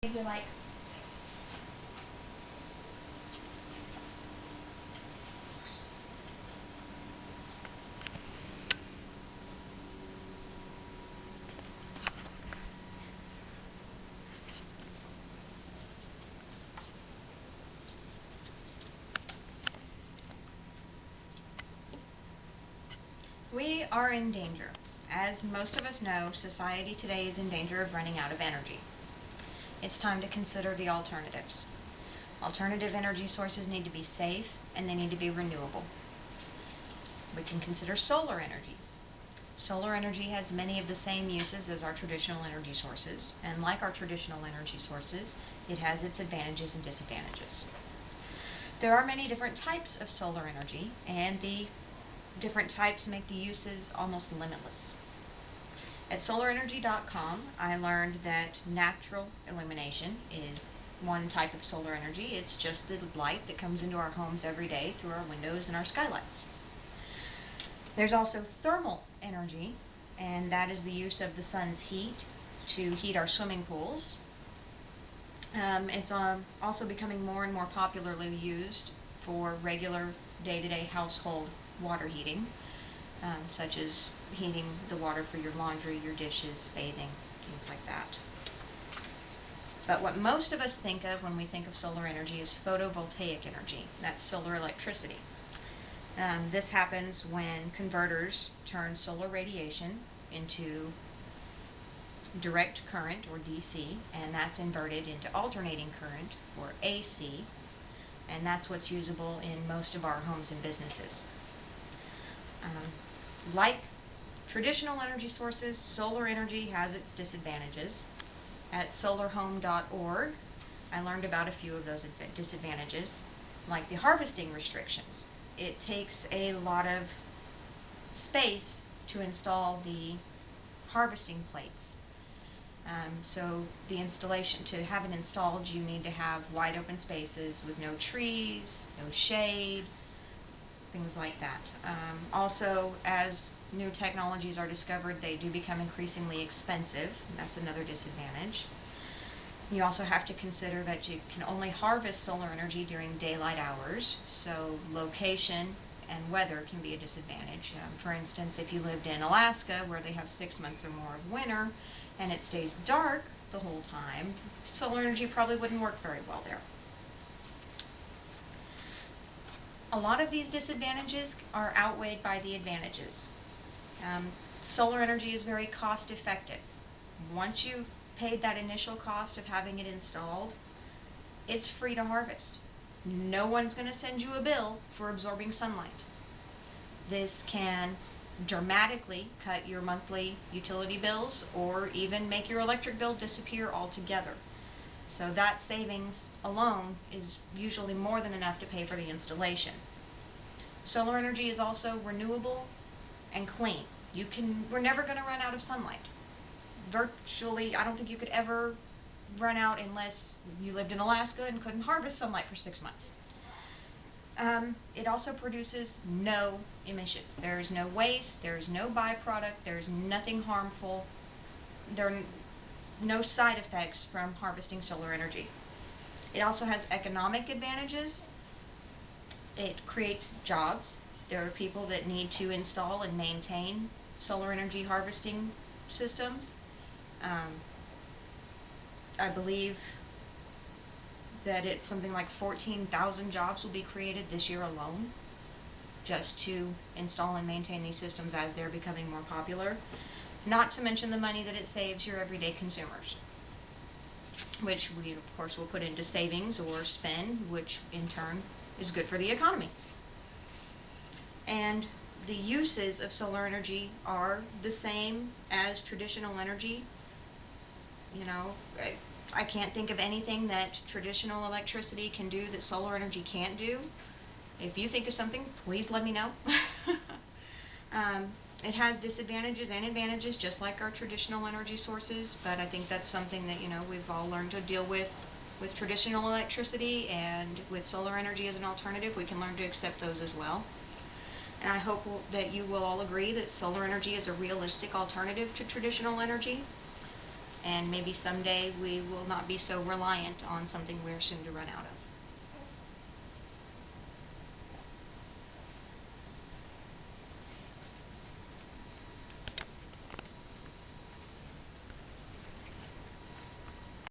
These are like we are in danger. As most of us know, society today is in danger of running out of energy. It's time to consider the alternatives. Alternative energy sources need to be safe and they need to be renewable. We can consider solar energy. Solar energy has many of the same uses as our traditional energy sources, and like our traditional energy sources, it has its advantages and disadvantages. There are many different types of solar energy, and the different types make the uses almost limitless. At solarenergy.com, I learned that natural illumination is one type of solar energy. It's just the light that comes into our homes every day through our windows and our skylights. There's also thermal energy, and that is the use of the sun's heat to heat our swimming pools. It's also becoming more and more popularly used for regular day-to-day household water heating, such as heating the water for your laundry, your dishes, bathing, things like that. But what most of us think of when we think of solar energy is photovoltaic energy. That's solar electricity. This happens when converters turn solar radiation into direct current, or DC, and that's inverted into alternating current, or AC, and that's what's usable in most of our homes and businesses. Like traditional energy sources, solar energy has its disadvantages. At solarhome.org, I learned about a few of those disadvantages, like the harvesting restrictions. It takes a lot of space to install the harvesting plates. So the installation, to have it installed, you need to have wide open spaces with no trees, no shade, things like that. Also, as new technologies are discovered, they do become increasingly expensive. And that's another disadvantage. You also have to consider that you can only harvest solar energy during daylight hours, so location and weather can be a disadvantage. For instance, if you lived in Alaska, where they have 6 months or more of winter, and it stays dark the whole time, solar energy probably wouldn't work very well there. A lot of these disadvantages are outweighed by the advantages. Solar energy is very cost effective. Once you've paid that initial cost of having it installed, it's free to harvest. No one's going to send you a bill for absorbing sunlight. This can dramatically cut your monthly utility bills or even make your electric bill disappear altogether. So that savings alone is usually more than enough to pay for the installation. Solar energy is also renewable and clean. We're never going to run out of sunlight. Virtually, I don't think you could ever run out unless you lived in Alaska and couldn't harvest sunlight for 6 months. It also produces no emissions. There's no waste, there's no byproduct, there's nothing harmful. There are no side effects from harvesting solar energy. It also has economic advantages. It creates jobs. There are people that need to install and maintain solar energy harvesting systems. I believe that it's something like 14,000 jobs will be created this year alone just to install and maintain these systems as they're becoming more popular. Not to mention the money that it saves your everyday consumers, which we, of course, will put into savings or spend, which in turn is good for the economy. And the uses of solar energy are the same as traditional energy. You know, I can't think of anything that traditional electricity can do that solar energy can't do. If you think of something, please let me know. It has disadvantages and advantages, just like our traditional energy sources, but I think that's something that, we've all learned to deal with traditional electricity, and with solar energy as an alternative, we can learn to accept those as well. And I hope that you will all agree that solar energy is a realistic alternative to traditional energy. and maybe someday we will not be so reliant on something we're soon to run out of.